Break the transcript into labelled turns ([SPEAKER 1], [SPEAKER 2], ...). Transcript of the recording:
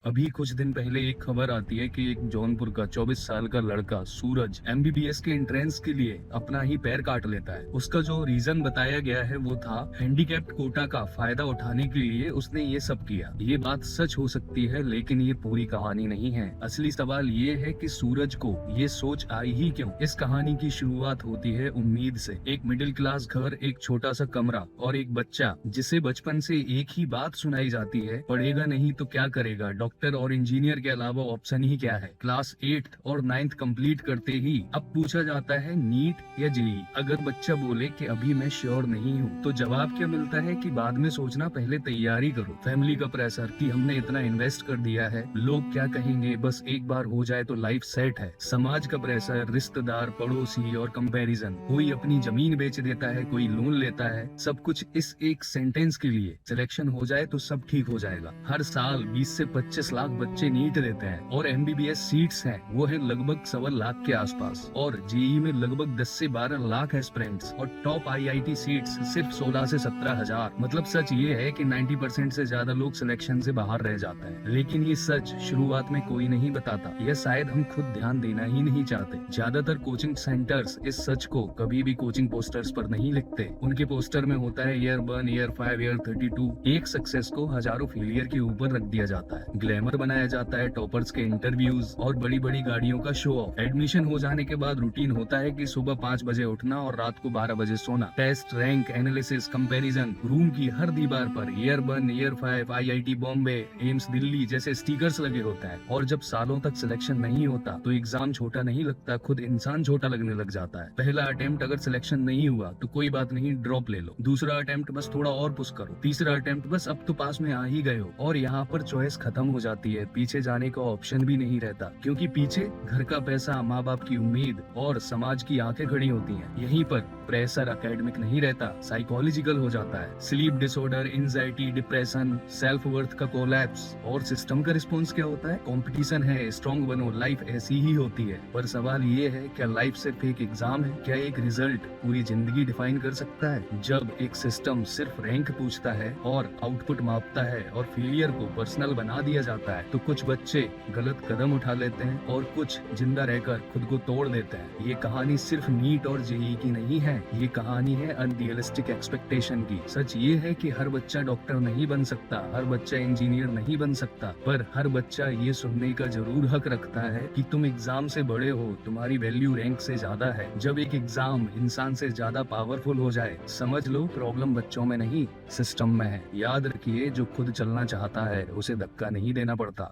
[SPEAKER 1] अभी कुछ दिन पहले एक खबर आती है कि एक जौनपुर का 24 साल का लड़का सूरज एमबीबीएस के एंट्रेंस के लिए अपना ही पैर काट लेता है। उसका जो रीजन बताया गया है वो था हैंडीकैप्ड कोटा का फायदा उठाने के लिए उसने ये सब किया। ये बात सच हो सकती है, लेकिन ये पूरी कहानी नहीं है। असली सवाल ये है कि सूरज को ये सोच आई ही क्यों। इस कहानी की शुरुआत होती है उम्मीद से। एक मिडिल क्लास घर, एक छोटा सा कमरा और एक बच्चा जिसे बचपन से एक ही बात सुनाई जाती है, पढ़ेगा नहीं तो क्या करेगा, डॉक्टर और इंजीनियर के अलावा ऑप्शन ही क्या है। क्लास 8th और 9th कंप्लीट करते ही अब पूछा जाता है नीट या जेईई। अगर बच्चा बोले कि अभी मैं श्योर नहीं हूँ, तो जवाब क्या मिलता है कि बाद में सोचना, पहले तैयारी करो। फैमिली का प्रेशर कि हमने इतना इन्वेस्ट कर दिया है, लोग क्या कहेंगे, बस एक बार हो जाए तो लाइफ सेट है। समाज का प्रेशर, रिश्तेदार, पड़ोसी और कंपैरिजन। कोई अपनी जमीन बेच देता है, कोई लोन लेता है, सब कुछ इस एक सेंटेंस के लिए सिलेक्शन हो जाए तो सब ठीक हो जाएगा। हर साल 20 से 25 लाख बच्चे नीट देते हैं और एमबीबीएस सीट्स हैं वो है लगभग 1.25 लाख के आसपास, और जेईई में लगभग 10 से 12 लाख एस्पिरेंट्स, और टॉप आईआईटी सीट्स सिर्फ 16 से 17 हजार। मतलब सच ये है कि 90% से ज्यादा लोग सिलेक्शन से बाहर रह जाते हैं। लेकिन ये सच शुरुआत में कोई नहीं बताता, या शायद हम खुद ध्यान देना ही नहीं चाहते। ज्यादातर कोचिंग सेंटर्स इस सच को कभी भी कोचिंग पोस्टर्स पर नहीं लिखते। उनके पोस्टर में होता है ईयर 1, ईयर 5, ईयर 32। एक सक्सेस को हजारों फेलियर के ऊपर रख दिया जाता है, ग्लैमर बनाया जाता है, टॉपर्स के इंटरव्यूज और बड़ी बड़ी गाड़ियों का शो ऑफ। एडमिशन हो जाने के बाद रूटीन होता है कि सुबह 5 बजे उठना और रात को 12 बजे सोना। Test, rank, analysis, comparison room की हर दीवार पर year 1, year 5, IIT Bombay, AIIMS Delhi जैसे स्टिकर्स लगे होते हैं। और जब सालों तक सिलेक्शन नहीं होता तो एग्जाम छोटा नहीं लगता, खुद इंसान छोटा लगने लग जाता है। पहला अटेम्प्ट अगर सिलेक्शन नहीं हुआ तो कोई बात नहीं, ड्रॉप ले लो। दूसरा अटेम्प्ट बस थोड़ा और पुश करो। तीसरा अटेम्प्ट बस अब तो पास में आ ही गए हो। और यहाँ पर चॉइस खत्म हो जाती है, पीछे जाने का ऑप्शन भी नहीं रहता, क्योंकि पीछे घर का पैसा, माँ बाप की उम्मीद और समाज की आंखें खड़ी होती हैं। यहीं पर प्रेशर एकेडमिक नहीं रहता, साइकोलॉजिकल हो जाता है। Sleep disorder, anxiety, depression, self worth का कोलैप्स। और सिस्टम का रिस्पॉन्स क्या होता है? कंपटीशन है, स्ट्रॉन्ग बनो, लाइफ ऐसी ही होती है। पर सवाल ये है, क्या लाइफ सिर्फ एक एग्जाम है? क्या एक रिजल्ट पूरी जिंदगी डिफाइन कर सकता है? जब एक सिस्टम सिर्फ रैंक पूछता है और आउटपुट मापता है और फेलियर को पर्सनल बना दिया जाता है, तो कुछ बच्चे गलत कदम उठा लेते हैं और कुछ जिंदा रहकर खुद को तोड़ देते हैं। ये कहानी सिर्फ नीट और जेईई की नहीं है, ये कहानी है अनरियलिस्टिक एक्सपेक्टेशन की। सच ये है कि हर बच्चा डॉक्टर नहीं बन सकता, हर बच्चा इंजीनियर नहीं बन सकता, पर हर बच्चा ये सुनने का जरूर हक रखता है कि तुम एग्जाम से बड़े हो, तुम्हारी वैल्यू रैंक से ज्यादा है। जब एक एग्जाम इंसान से ज्यादा पावरफुल हो जाए, समझ लो प्रॉब्लम बच्चों में नहीं, सिस्टम में है। याद रखिए, जो खुद चलना चाहता है उसे धक्का नहीं देना पड़ता।